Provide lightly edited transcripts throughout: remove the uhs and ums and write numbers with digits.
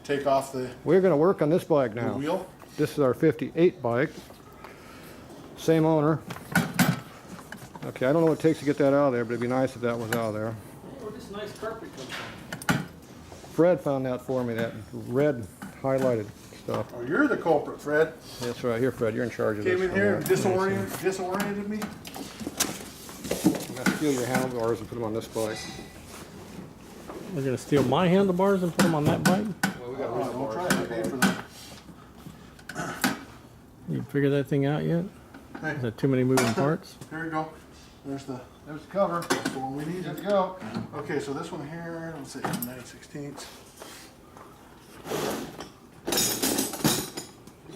take off the We're going to work on this bike now. wheel. This is our 58 bike. Same owner. Okay, I don't know what it takes to get that out of there, but it'd be nice if that was out of there. Where this nice carpet come from? Fred found that for me, that red highlighted stuff. Oh, you're the culprit, Fred. That's right. Here, Fred, you're in charge of this. Came in here and disoriented me. I'm going to steal your handlebars and put them on this bike. We're gonna steal my handlebars and put them on that bike? Well, we got Don't try it. I paid for that. You figure that thing out yet? Hey, Is there too many moving parts? here you go. There's the cover. That's the one we need. Good to go. Okay, so this one here, let's see, 9/16.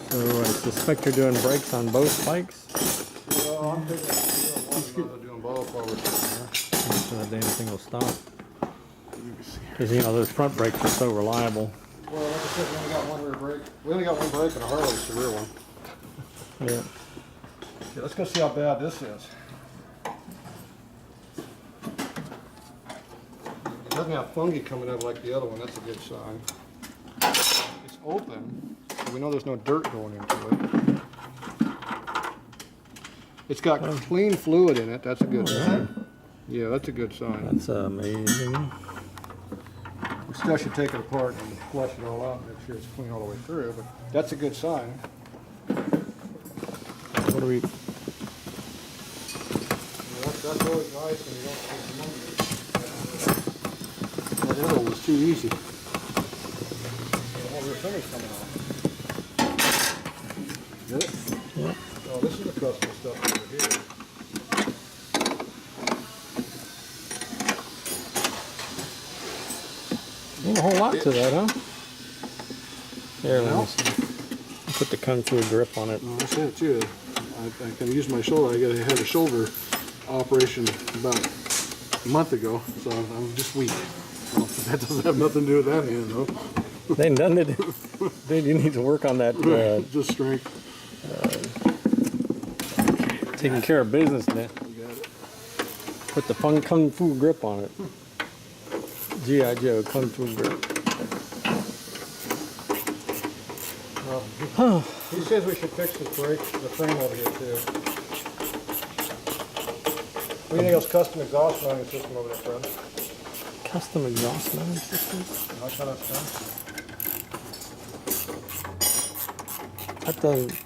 So I suspect you're doing brakes on both bikes? Well, I'm doing both while we're sitting here. So that damn thing will stop. You can see. Because you know those front brakes are so reliable. Well, like I said, we only got one rear brake. We only got one brake and a Harley, it's the rear one. Yeah. Okay, let's go see how bad this is. It doesn't have fungi coming up like the other one, that's a good sign. It's open, so we know there's no dirt going into it. It's got clean fluid in it, that's a good sign. Yeah, that's a good sign. That's amazing. We still should take it apart and flush it all out and make sure it's clean all the way through, but that's a good sign. What do we... That's always nice when you don't take the money. That other one was too easy. The whole rear finger's coming off. Get it? Yeah. Oh, this is the custom stuff over here. Ain't a whole lot to that, huh? Here, let me see. Put the Kung Fu grip on it. Well, that's it too. I can use my shoulder. I had a shoulder operation about a month ago, so I'm just weak. Well, that doesn't have nothing to do with that hand, though. They ain't done it. Dude, you need to work on that. Just strength. Taking care of business, man. You got it. Put the Kung Fu grip on it. G.I. Joe Kung Fu grip. He says we should fix the frame over here too. What do you think of those custom exhaust mounting system over there, Fred? Custom exhaust mounting system? Like how that's done? That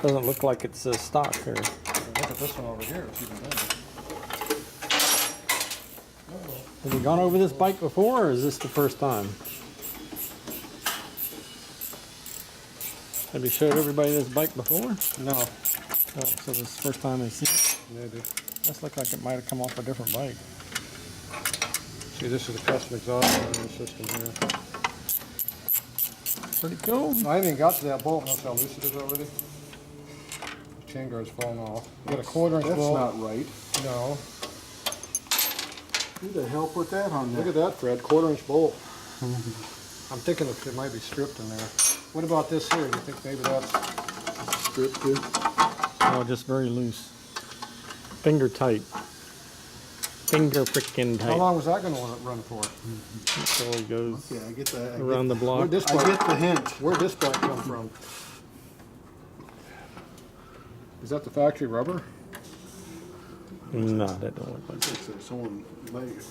doesn't look like it's stock here. Look at this one over here, it's even better. Have you gone over this bike before, or is this the first time? Have you showed everybody this bike before? No. Oh, so this is the first time they see it? Maybe. This looked like it might have come off a different bike. See, this is a custom exhaust mounting system here. Pretty cool. I haven't even got to that bolt. Notice how loose it is already? The chain guard's falling off. You got a 1/4 inch bolt. That's not right. No. Who the hell put that on there? Look at that, Fred. 1/4 inch bolt. I'm thinking it might be stripped in there. What about this here? You think maybe that's Strip too. Oh, just very loose. Finger tight. Finger freaking tight. how long was that going to run for? So it goes Yeah, I get that. around the block. Where'd this I get the hint. Where'd this bike come from? Is that the factory rubber? No, that don't look like it. So someone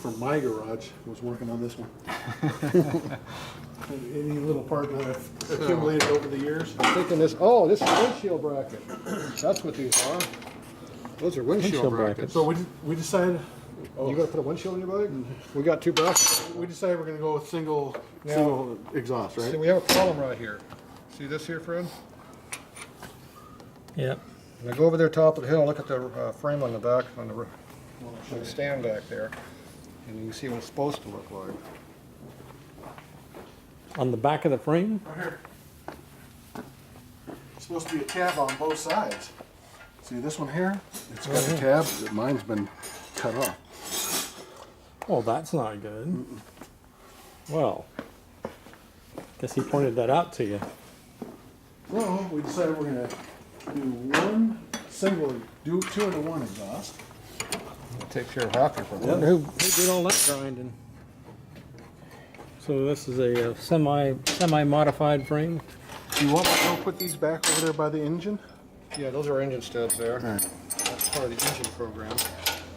from my garage was working on this one. Any little part that I've accumulated over the years. I'm thinking this. Oh, this is windshield bracket. That's what these are. Those are windshield Windshield brackets. So we decided. You got to put a windshield in your bike? We got 2 brackets. We decided we're going to go with single exhaust, See, right? we have a problem right here. See this here, Fred? Yep. Now go over there top of the hill and look at the frame on the back, on the stand back there, and you can see what it's supposed to look like. On the back of the frame? Right here. It's supposed to be a tab on both sides. See this one here? It's got a tab. Mine's been cut off. Oh, that's not good. Well, guess he pointed that out to you. Well, we decided we're going to do do 2 into 1 exhaust. It takes care of half your I problem. wonder who did all that grinding. So So this is a semi-modified frame. Do you want me to go put these back over there by the engine? Yeah, those are engine studs there. All right. That's part of the engine program.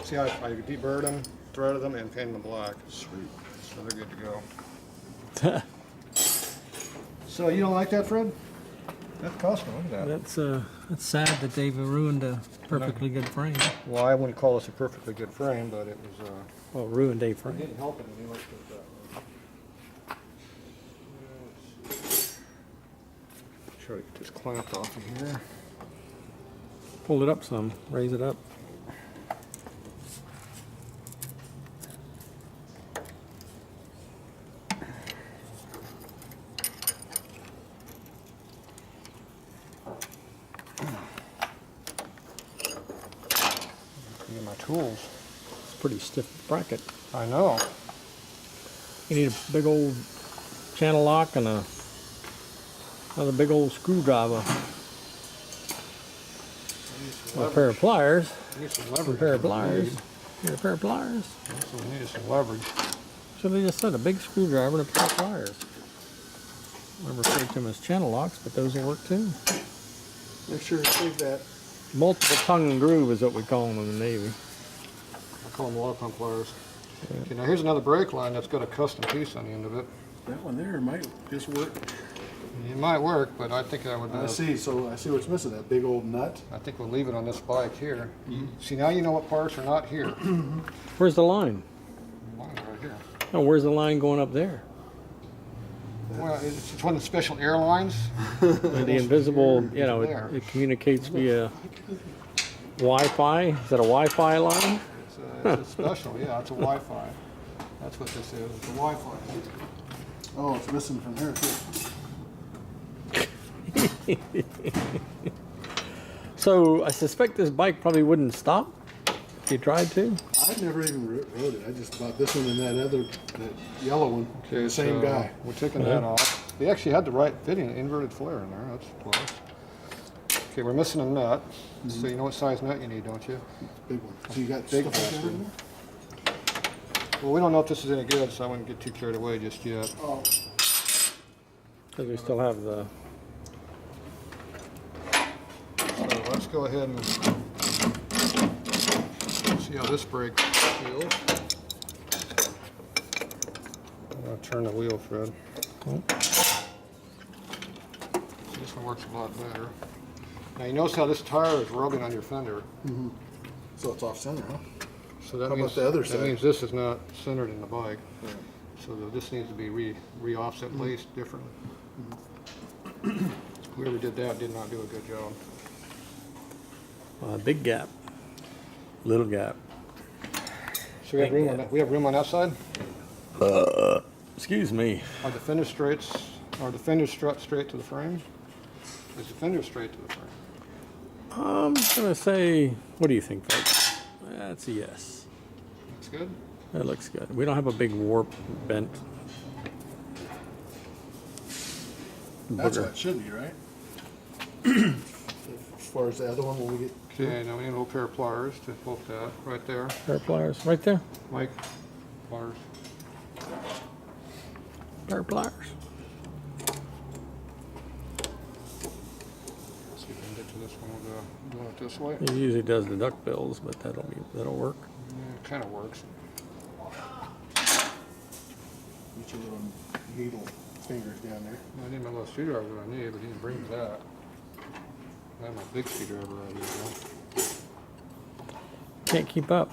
See, I deburred them, threaded them, and painted them black. Sweet. So they're good to go. So you don't like that, Fred? That's custom, look at that. That's sad that they've ruined a perfectly good frame. Well, I wouldn't call this a perfectly good frame, but it was, Well, ruined a it frame. didn't help it any. Let's put it that way. Try to get this clamped off of here. Pull it up some, raise it up. Get my tools. It's a pretty stiff bracket. I know. You need a big old channel lock and another big old screwdriver. A pair of pliers. Need some A leverage. pair of pliers. Need a pair of pliers. So we need some leverage. So they just said a big screwdriver and a pair of pliers. I referred to them as channel locks, but those will work too. Make sure to save that. Multiple tongue and groove is what we call them in the Navy. I call them water pump pliers. Okay, now here's another brake line that's got a custom piece on the end of it. That one there might just work. It might work, but I think I would. I see. So I see what's missing. That big old nut. I think we'll leave it on this bike here. See, now you know what parts are not here. Where's the line? Mine's right here. Oh, where's the line going up there? Well, it's one of the special airlines. The invisible, you know, There. it communicates via Wi-Fi. Is that a Wi-Fi line? It's a special, yeah, it's a Wi-Fi. That's what this is, it's a Wi-Fi. Oh, it's missing from here too. So I suspect this bike probably wouldn't stop if you tried to. I've never even rode it. I just bought this one and that other, that yellow one. Okay, The same so guy. We're taking that off. They actually had the right fitting, inverted flare in there, that's close. Okay, we're missing a nut. So you know what size nut you need, don't you? Big one. So you got Big stuff like that one. in there? Well, we don't know if this is any good, so I wouldn't get too carried away just yet. Oh, Because we still have the. So let's go ahead and see how this brake feels. I'm going to turn the wheel, Fred. See, this one works a lot better. Now you notice how this tire is rubbing on your fender. so it's off center, huh? So that How means about the other that side? means this is not centered in the bike. So this needs to be re-offset placed differently. Whoever did that did not do a good job. Big gap, little gap. So we have room on that. We have room on that side. Excuse me. Are the fender strut straight to the frame? Is the fender straight to the frame? I'm gonna say, what do you think, folks? That's a yes. That's good. That looks good. We don't have a big warp bent. That's booger. what it should be, right? As far as the other one, when we get. Okay, now we need a little pair of pliers to poke that right there. Pair of pliers, right there. Mike, pliers. Pair of pliers. See if we can get to this one. We'll go it this way. He usually does the duck bills, but that'll work. Yeah, it kind of works. Get your little needle fingers down there. I need my little screwdriver that I need, but he didn't bring that. I have my big screwdriver right here. Can't keep up.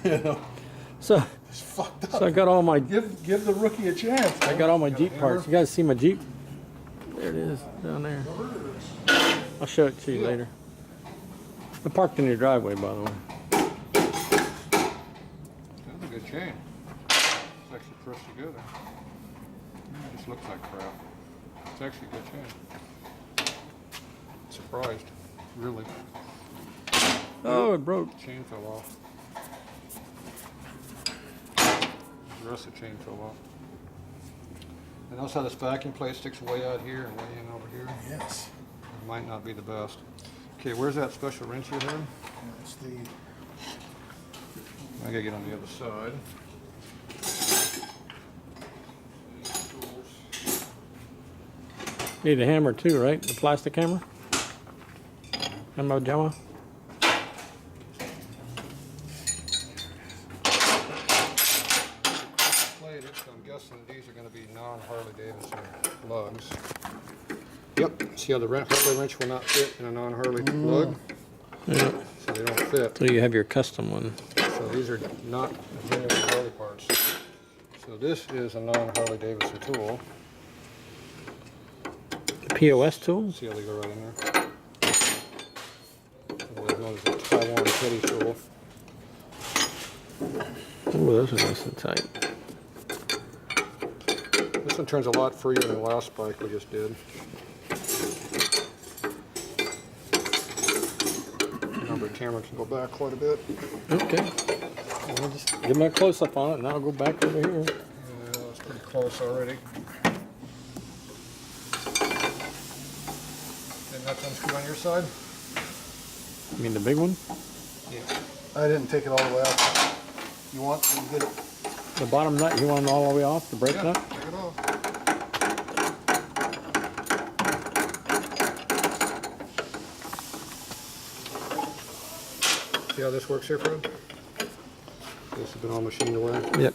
Yeah, So, it's fucked up. so I got all my Give the rookie a chance. I got all my Jeep parts. You guys see my Jeep? There it is, down there. I'll show it to you later. I parked in your driveway, by the way. That's a good chain. It's actually pressed together. It just looks like crap. It's actually a good chain. Surprised, really. Oh, it broke. The chain fell off. The rest of the chain fell off. And notice how this backing plate sticks way out here and way in over here? Yes. It might not be the best. Okay, where's that special wrench you had? That's the. I gotta get on the other side. Need a hammer too, right? The plastic hammer? Hammer jammer? Plated, so I'm guessing these are going to be non-Harley Davidson lugs. Yep, see how the Harley wrench will not fit in a non-Harley lug? Yeah. So they don't fit. So you have your custom one. So these are not genuine Harley parts. So this is a non-Harley Davidson tool. POS tool? See how they go right in there? Otherwise known as a Taiwan Teddy tool. Oh, those are nice and tight. This one turns a lot freer than the last bike we just did. Remember, the camera can go back quite a bit. Okay. I'll just give me a close-up on it and I'll go back over here. Yeah, it's pretty close already. Didn't that unscrew on your side? You mean the big one? Yeah. I didn't take it all the way out. You want to get it? The bottom nut, you want it all the way off, the brake Yeah, nut? take it off. See how this works here, Fred? This has been all machined away. Yep.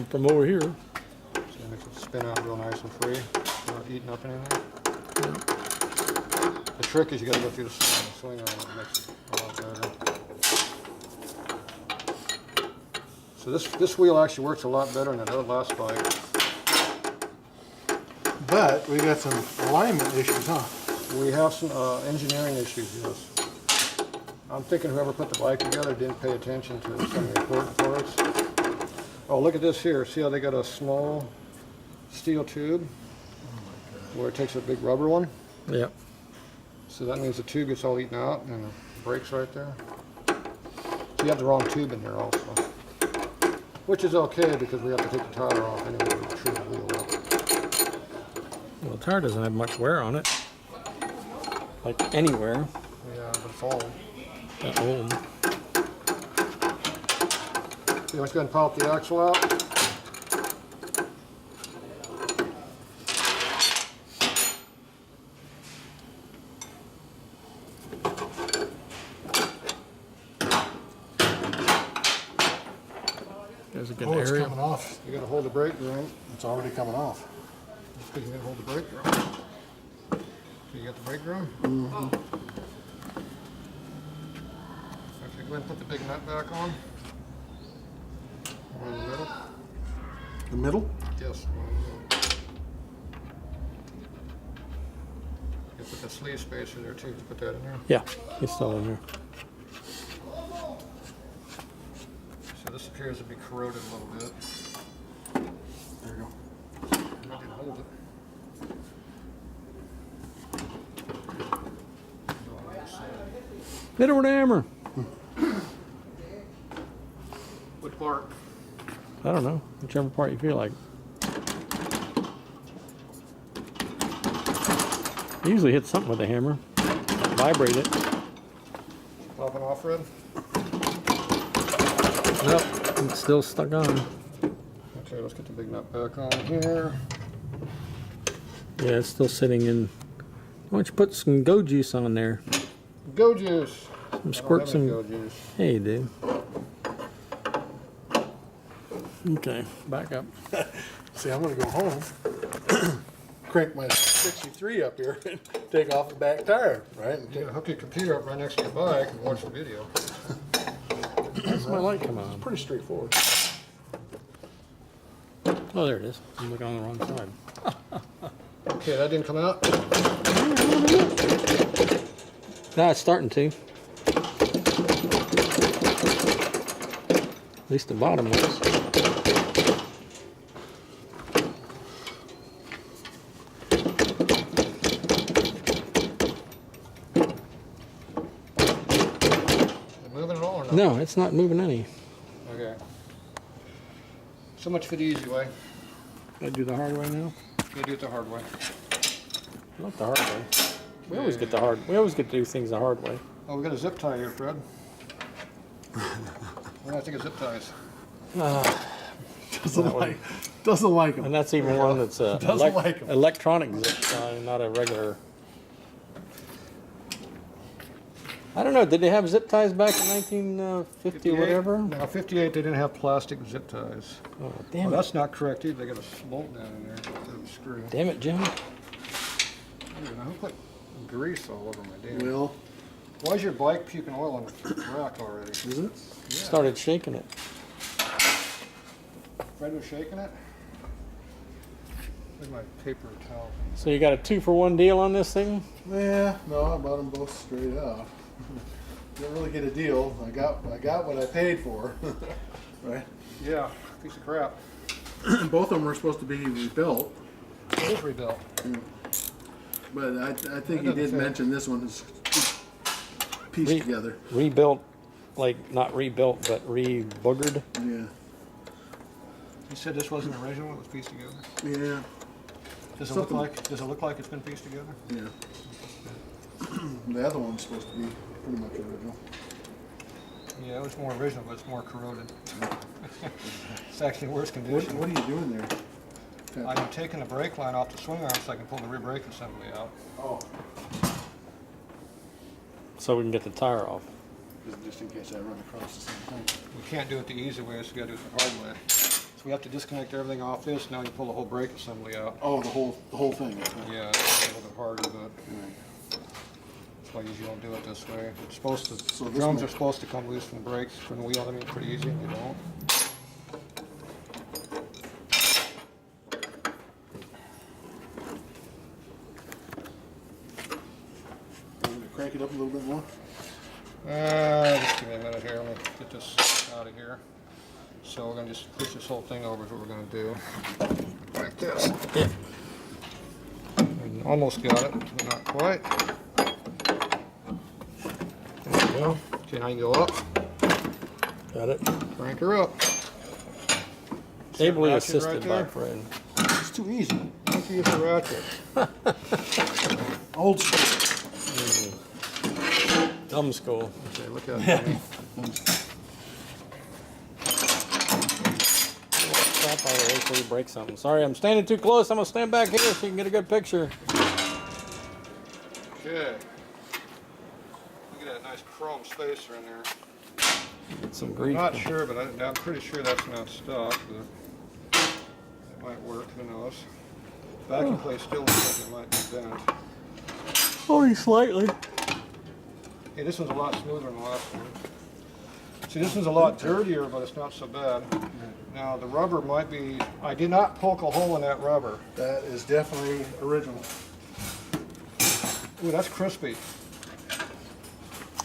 From over here. So it makes it spin out real nice and free. Not eating up anything. The trick is you gotta go through the swing on it. It makes it a lot better. So this wheel actually works a lot better than that other last bike. But we got some alignment issues, huh? We have some engineering issues, yes. I'm thinking whoever put the bike together didn't pay attention to some of the important parts. Oh, look at this here. See how they got a small steel tube where it takes a big rubber one? Yep. So that means the tube gets all eaten out and the brake's right there. So you have the wrong tube in here also. Which is okay because we have to take the tire off anyway to true the wheel up. Well, the tire doesn't have much wear on it. Like anywhere. Yeah, but it's old. That old. So let's go ahead and pop the axle out. There's a good Oh, it's area. coming off. You gotta hold the brake room. It's already coming off. Just because you gotta hold the brake room. So you got the brake room? Mm-hmm. Okay, go ahead and put the big nut back on. One in the middle. The middle? Yes. One in the middle. You put the sleeve spacer there too. Put that in there. Yeah, it's still in there. So this appears to be corroded a little bit. There you go. I didn't hold it. Hit it with a hammer. Which part? I don't know. Whichever part you feel like. I usually hit something with a hammer. Vibrate it. Popping off, Red? Nope, it's still stuck on. Okay, let's get the big nut back on here. Yeah, it's still sitting in. Why don't you put some go juice on there? Go juice. Some squirt some. Go juice. Hey, you do. Okay, back up. See, I'm gonna go home, crank my 63 up here, and take off the back tire, right? And You gotta hook your computer up right next to your bike and watch the video. Where's my light come on? It's pretty straightforward. Oh, there it is. I'm looking on the wrong side. Okay, that didn't come out. Nah, it's starting to. At least the bottom was. Is it moving at all or not? No, it's not moving any. Okay. So much for the easy way. I do the hard way now. You do it the hard way. Not the hard way. We always get the hard. We always get to do things the hard way. Oh, we got a zip tie here, Fred. We're gonna have to get zip ties. Doesn't like, Doesn't like them. And that's even one that's a Doesn't like 'em. electronic zip tie, not a regular. I don't know. Did they have zip ties back in 1950 or whatever? No, 58 they didn't have plastic zip ties. Oh, Well, damn it! that's not correct either. They got a bolt down in there instead of a screw. Damn it, Jim. I don't know who put grease all over my damn. Well, Why is your bike puking oil on the rack already? is it? Yeah. Started shaking it. Fred was shaking it. Look at my paper towel. So you got a 2-for-1 deal on this thing? Yeah, no, I bought them both straight up. Didn't really get a deal. I got what I paid for. Right? Yeah, piece of crap. Both of them were supposed to be rebuilt, It is rebuilt. but I think That he did doesn't fit. mention this one is pieced Re- together. Rebuilt, like not rebuilt, but re-boogered. Yeah. You said this wasn't original, it was pieced together? Yeah. Does it look like it's been pieced together? Yeah. The other one's supposed to be pretty much original. Yeah, it was more original, but it's more corroded. It's actually in worse What condition. are you doing there? I'm taking the brake line off the swing arm so I can pull the rear brake assembly out. Oh, So we can get the tire off. just in case I run across the same thing. We can't do it the easy way, so we gotta do it the hard way. So we have to disconnect everything off this, now you pull the whole brake assembly out. Oh, the whole thing. Yeah, it's a little bit harder, but that's why you usually don't do it this way. It's supposed to, So the this drums one- are supposed to come loose from the brakes, from the wheel, I mean, pretty easy, you don't. I'm gonna crank it up a little bit more. Just give me a minute here, let me get this out of here. So we're gonna just push this whole thing over is what we're gonna do. Like this. Yeah. We almost got it, but not quite. There we go. Okay, now you can go up, Got it. crank her up. Ably ratchet assisted right by there? Fred. It's too easy. Why don't you use the ratchet? Old school. Dumb school. Okay, look at it. Crap out of the way before you break something. Sorry, I'm standing too close. I'm gonna stand back here so you can get a good picture. Okay. Look at that nice chrome spacer in there. Get some I'm grief. not sure, but I'm pretty sure that's not stock, but it might work, who knows. Vacuum plate still looks like it might be bent. Only slightly. Hey, this one's a lot smoother than the last one. See, this one's a lot dirtier, but it's not so bad. Now, the rubber might be, I did not poke a hole in that rubber. That is definitely original. Ooh, that's crispy.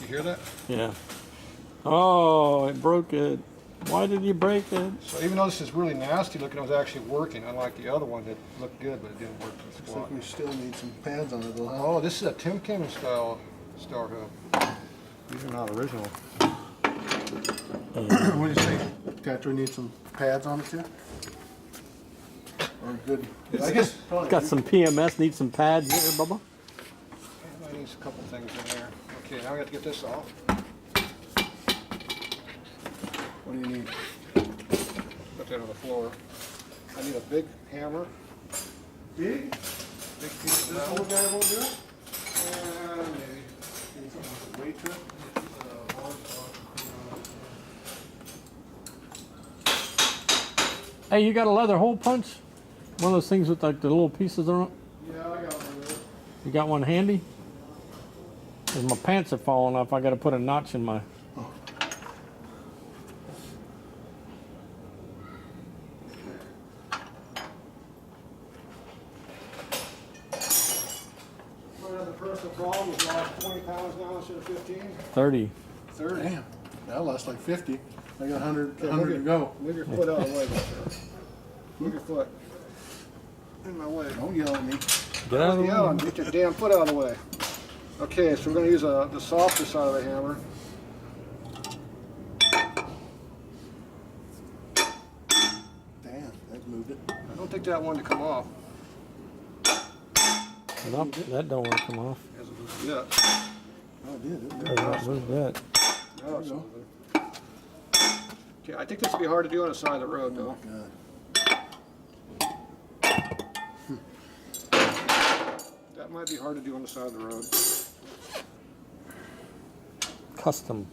You hear that? Yeah. Oh, it broke it. Why did you break it? So even though this is really nasty looking, it was actually working, unlike the other one that looked good, but it didn't work for Looks squat. like we still need some pads on it though. Oh, this is a Tim Kim style star hook. These are not original. What do you say? Tatro needs some pads on it too? Or good? I guess probably. Got some PMS. Need some pads there, Bubba. I need a couple things in there. Okay, now we have to get this off. What do you need? Put that on the floor. I need a big hammer. Big? Big piece of This metal. little guy won't do it? Maybe. Need something with weight to it? Hey, you got a leather hole punch? One of those things with like the little pieces on it? Yeah, I got one of those. You got one handy? 'Cause my pants are falling off. I got to put a notch in my. The personal problem is lost 20 pounds now instead of 15. 30. 30. Damn, that lasts like 50. I got 100, Okay, 100 to go. Move your foot out of the way, sir. Move your foot. In my way. Don't yell at me. Get out of the Yeah, way. get your damn foot out of the way. Okay, so we're going to use the softer side of the hammer. Damn, that moved it. I don't think that wanted to come off. Nope, that don't want to come off. Hasn't moved yet. Oh, it did. It Does did. not move that. Now it's There you moving. Okay, I think this will be hard to do on the side of the road, though. God. That might be hard to do on the side of the road. Custom.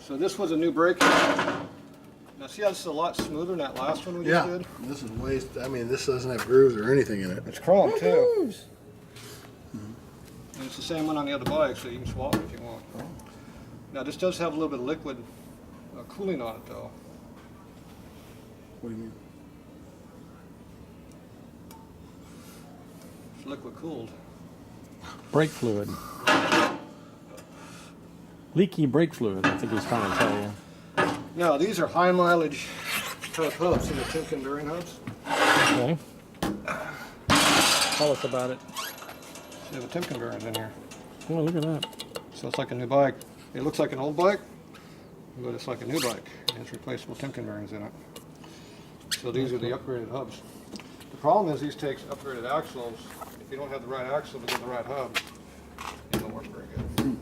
So this was a new brake. Now see how this is a lot smoother than that last one we just Yeah, did? this is way. I mean, this doesn't have grooves or anything in it. It's chrome too. And it's the same one on the other bike, so you can swap it if you want. Now this does have a little bit of liquid cooling on it though. What do you mean? It's liquid cooled. Brake fluid. Leaky brake fluid, I think he's trying to tell you. Now these are high mileage type hubs, in the Timken bearing hubs. Okay. Tell us about it. They have a Timken bearings in here. Oh, look at that. So it's like a new bike. It looks like an old bike, but it's like a new bike. It has replaceable Timken bearings in it. So these are the upgraded hubs. The problem is these take upgraded axles. If you don't have the right axle to get the right hub, it don't work very good.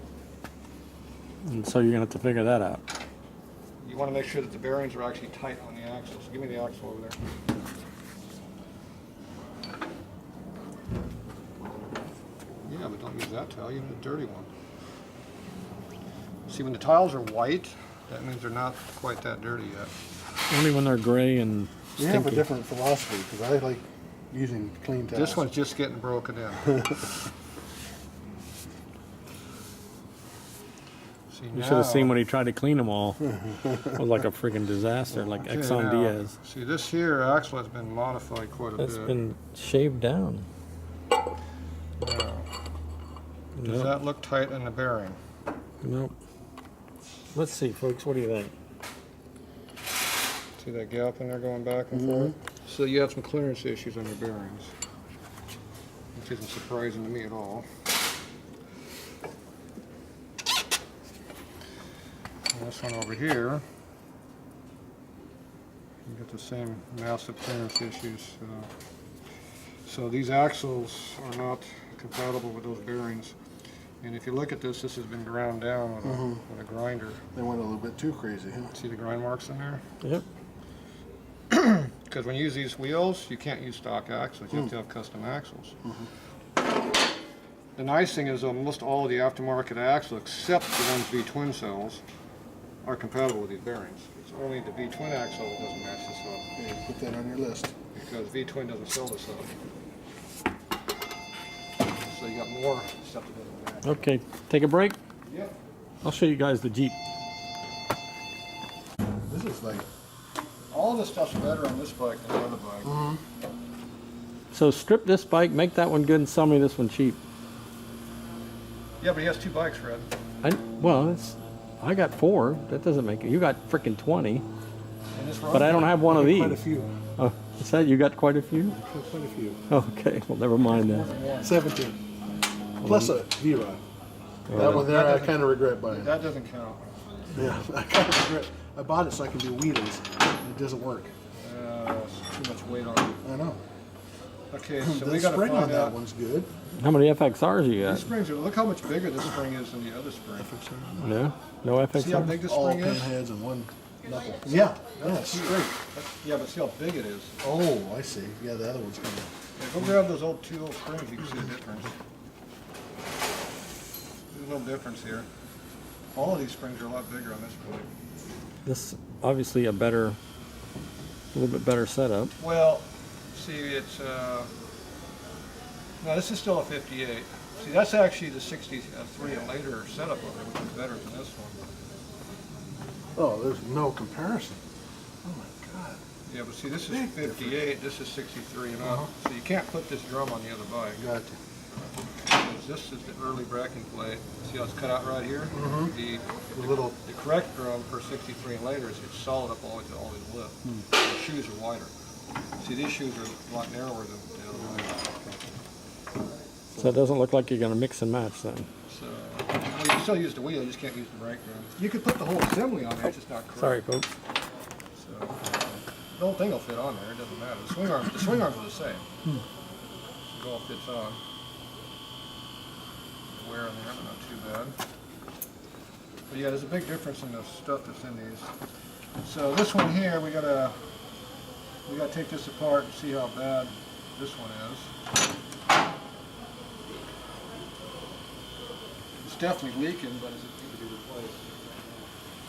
And so you're going to have to figure that out. You want to make sure that the bearings are actually tight on the axle. So give me the axle over there. Yeah, but don't use that tile, use the dirty one. See, when the tiles are white, that means they're not quite that dirty yet. Only when they're gray and We have a stinky. different philosophy because I like using clean towels. This one's just getting broken in. See, You should have seen now- when he tried to clean them all. It was like a freaking disaster, like Okay, Exxon now, Diaz. See, this here axle has been modified quite a That's bit. been shaved down. Now, does Nope. that look tight in the bearing? Nope. Let's see, folks. What do you think? See that gap in there going back and forth? So you have some clearance issues on your bearings, which isn't surprising to me at all. And this one over here, you get the same massive clearance issues. So these axles are not compatible with those bearings. And if you look at this, this has been ground down with a grinder. They went a little bit too crazy, huh? See the grind marks in there? Yep. Because when you use these wheels, you can't use stock axles. You have to have custom axles. The nice thing is almost all of the aftermarket axles, except the ones V-twin cells, are compatible with these bearings. It's only the V-twin axle that doesn't match this up, Yeah, put that on your list. because V-twin doesn't sell this up. So you got more stuff that doesn't match. Okay, take a break. Yep. I'll show you guys the Jeep. This is like All this stuff's better on this bike than the other bike. So strip this bike, make that one good, and sell me this one cheap. Yeah, but he has two bikes, Fred. I got 4. That doesn't make it. You got freaking 20. And this But I don't have one of these. quite a few. Oh, is that you got quite a few? Quite a few. Okay, well never mind that. 17. Plus a V-Rod. That one there I kind of regret buying. That doesn't count. Yeah, I kind of regret. I bought it so I can do wheelies. And it doesn't work. It's too much weight on it. I know. Okay, so The we gotta spring on find that out. one's good. How many FXRs you These got? springs are, look how much bigger this spring is than the other spring. No? No See how FXR? big this All spring is? pinheads and one knuckle. Yeah, yeah, it's straight. Yeah, but see how big it is. Oh, I see. Yeah, the other one's kind of. Yeah, go grab those two old springs, you can see the difference. There's no difference here. All of these springs are a lot bigger on this bike. This obviously a little bit better setup. Well, see, it's, no, this is still a 58. See, that's actually the 63 and later setup of it, which is better than this one. Oh, there's no comparison. Oh my God. Yeah, but see, this is 58, this is 63 and up. So you can't put this drum on the other bike. Gotcha. Because this is the early braking plate. See how it's cut out right here? The little. The correct drum for 63 and later is it's solid up all the way to all the lip. The shoes are wider. See, these shoes are a lot narrower than the other one. So it doesn't look like you're going to mix and match then. So, well, you can still use the wheel, you just can't use the brake drum. You could put the whole assembly on there, it's just not correct. Sorry, folks. So, the whole thing will fit on there, it doesn't matter. The swing arms are the same. It all fits on. Wear on there, but not too bad. But yeah, there's a big difference in the stuff that's in these. So this one here, we gotta take this apart and see how bad this one is. definitely leaking, but it's need to be replaced.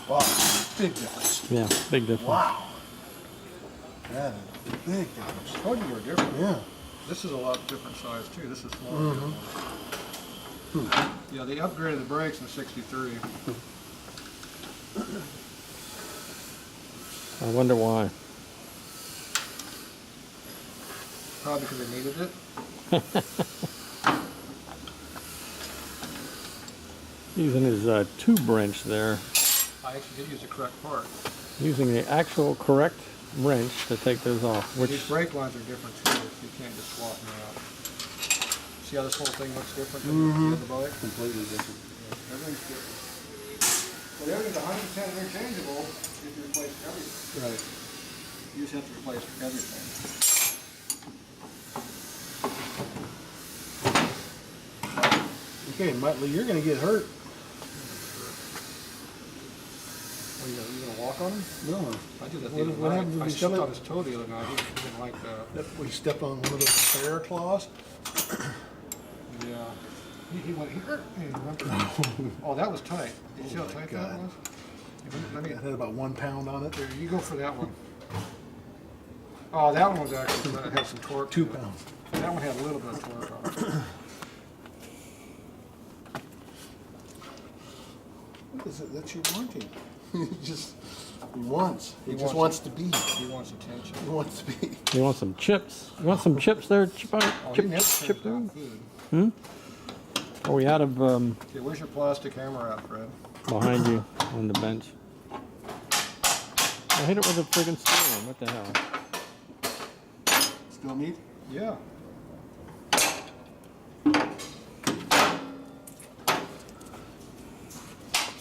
Wow, big difference. Yeah, big difference. Wow. That is a big difference. I told you were different. Yeah. This is a lot different size too. This is smaller. Yeah, they upgraded the brakes in '63. I wonder why. Probably because they needed it. Using his tube wrench there. I actually did use the correct part. Using the actual correct wrench to take those off. Which These brake lines are different too. You can't just swap them out. See how this whole thing looks different than the other bike? Completely different. Yeah, everything's different. But everything's 100% interchangeable if you replace everything. Right. You just have to replace everything. Okay, Muttley, you're going to get hurt. Are you gonna walk on him? No. I did that What- the other what night. happened if I you stepped step- on his toe the other night. He didn't like that. We stepped on one of those bear claws. Yeah. He went, he hurt me. Remember? Oh, that was tight. Did you see how my tight God. that was? Let me, It had about 1 pound on it. there, you go for that one. Oh, that one was actually, it had some torque. 2 to it. pounds. That one had a little bit of torque on it. What is it that you're wanting? He wants. He just wants wants to be. He wants attention. He wants to be. you want some chips? You want some chips there, Chip? Oh, Chip, he never chip turns there? down food. Are we out of Okay, where's your plastic hammer at, Fred? behind you on the bench? I hit it with a friggin' spoon. What the hell? Still need? Yeah.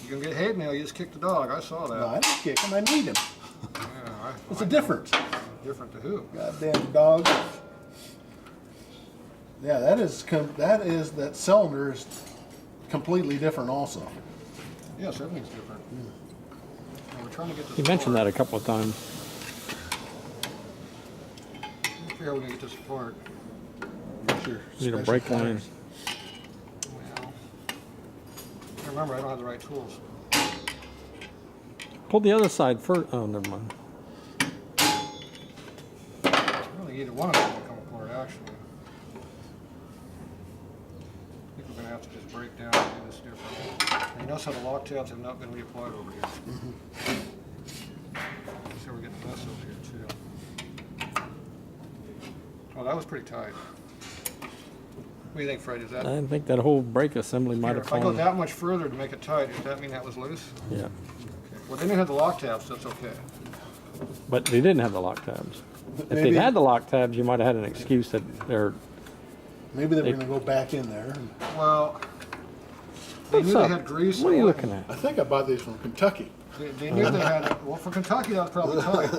You can get hate mail, you just kicked the dog. I saw that. No, I didn't kick him. I need him. Yeah, What's the difference? Different to who? Goddamn dog. Yeah, that cylinder is completely different also. Yes, everything's different. And we're trying to get this. You mentioned apart. that a couple of times. Here we're gonna get this apart. Sure. Need a brake line. Well, remember, I don't have the right tools. Pull the other side first. Oh, never mind. Really, either one of them will come apart, actually. I think we're gonna have to just break down and do this differently. And you notice how the lock tabs have not been reapplied over here. So we're getting a mess over here too. Oh, that was pretty tight. What do you think, Fred? Is that? I think that whole brake assembly might Here, have if I go fallen. that much further to make it tight, does that mean that was loose? Yeah, Okay. Well, they didn't have the lock tabs, so that's okay. but they didn't have the lock tabs. If Maybe- they'd had the lock tabs, you might have had an excuse that they're. Maybe they were They- going to go back in there. Well, they What's knew up? they had grease. What are you oil. looking at? I think I bought these from Kentucky. They knew they had. Well, for Kentucky, that was probably tight.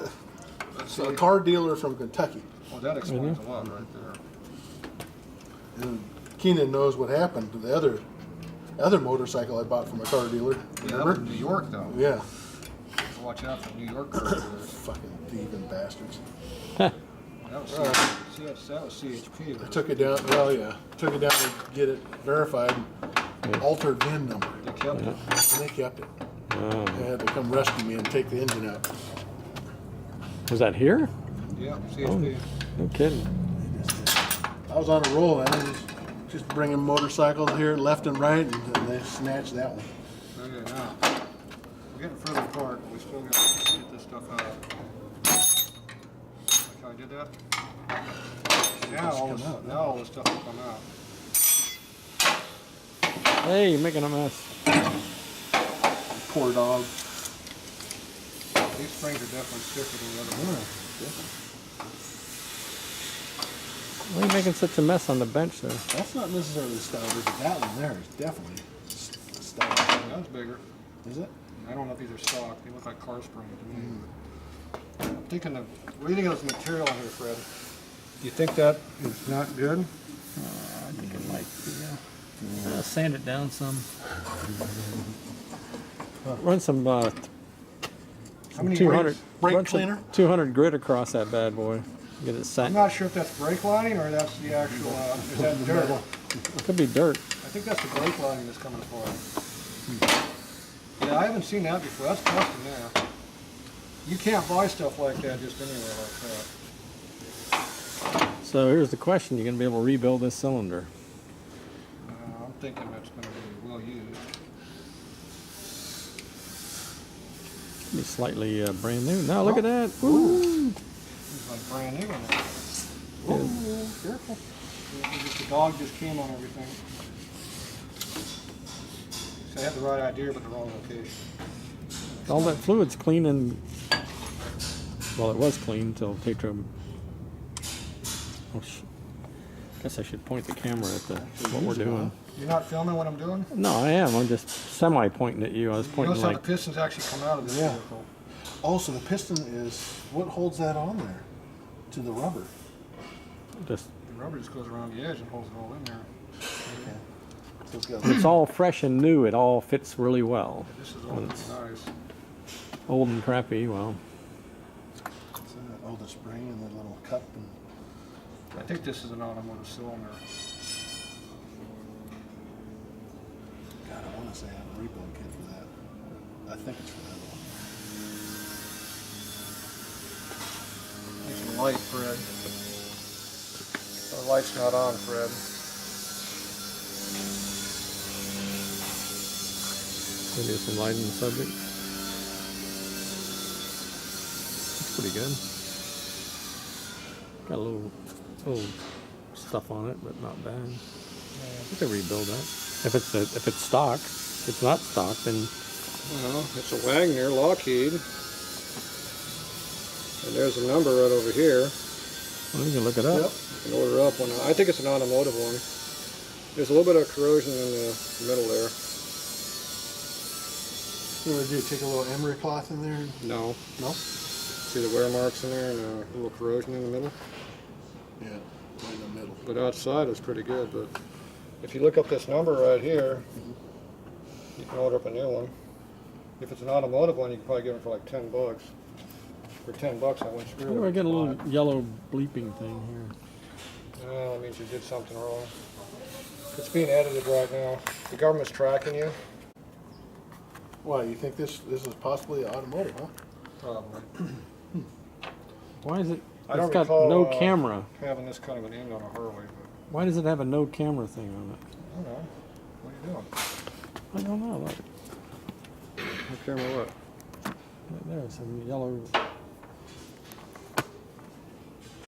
Let's see. A car dealer from Kentucky. Well, that explains a lot right there. And Keenan knows what happened to the other motorcycle I bought from a car dealer. Yeah, that was Remember? in New York, though. Yeah. So watch out for New York car dealers. Fucking thieving bastards. That was, that was CHP. I took it down. Well, yeah. Took it down to get it verified. Altered VIN number. They kept it. And they kept it. Oh. They had to come rescue me and take the engine out. Was that here? Yeah, CHP. No kidding. I was on a roll and I was just bringing motorcycles here left and right, and they snatched that one. Okay, now we're getting further apart, but we still got to get this stuff out. Like how I did that. Now all this stuff will come out. Hey, you're making a mess. Poor dog. These springs are definitely stiffer than the other ones. Why are you making such a mess on the bench there? That's not necessarily stouter, but that one there is definitely stout. That's bigger. Is it? I don't know if these are stock. They look like car springs to me. I'm thinking of, what do you think of this material on here, Fred? Do you think that is not good? I think it might be, yeah. Sand it down some. Run some How many 200 brake run some cleaner? 200 grit across that bad boy. Get it set. I'm not sure if that's brake lining or that's the actual, is that dirt? Could be dirt. I think that's the brake lining that's coming apart. Yeah, I haven't seen that before. That's custom there. You can't buy stuff like that just anywhere like that. So here's the question: you're gonna be able to rebuild this cylinder? I'm thinking that's going to be well used. Be slightly brand new. Now look at that. Ooh. It's like brand new in there. Whoa, careful. The dog just came on everything. So I had the right idea, but the wrong location. All that fluid's clean and, well, it was clean until Tatro. Oh, guess I should point the camera at what we're doing. You're not filming what I'm doing? No, I am. I'm just semi-pointing at you. I was You pointing notice how like. the pistons actually come out of this Yeah. vehicle. Oh, so the piston is what holds that on there to the rubber? Just, The rubber just goes around the edge and holds it all in there. Okay. So it's got it's all fresh and new. It all fits really well. This is all When nice. it's old and crappy, well, oh, the spring and the little cup and I think this is an automotive cylinder. God, I want to say I have a rebuild kit for that. I think it's for that one. Need some light, Fred. The light's not on, Fred. maybe some light in the subject. Looks pretty good. Got a little stuff on it, but not bad. You can rebuild that if it's stock. If it's not stock, then Well, it's a Wagner Lockheed. And there's a number right over here. well, you can look it up. You can order up one. I think it's an automotive one. There's a little bit of corrosion in the middle there. What do I do? Take a little emery cloth in there? No. No? See the wear marks in there and a little corrosion in the middle? Yeah, right in the middle. But outside it's pretty good. But if you look up this number right here, you can order up a new one. If it's an automotive one, you can probably get it for like $10. For $10, I went screw. Where do I get a little yellow bleeping thing here? Well, that means you did something wrong. It's being edited right now. The government's tracking you. Why, you think this is possibly automotive, huh? Probably. Why is it? I don't It's got recall, no camera. Having this kind of an end on a Harley, but Why does it have a no camera thing on it? I don't know. What are you doing? I don't know. Look, No camera what? right there, some yellow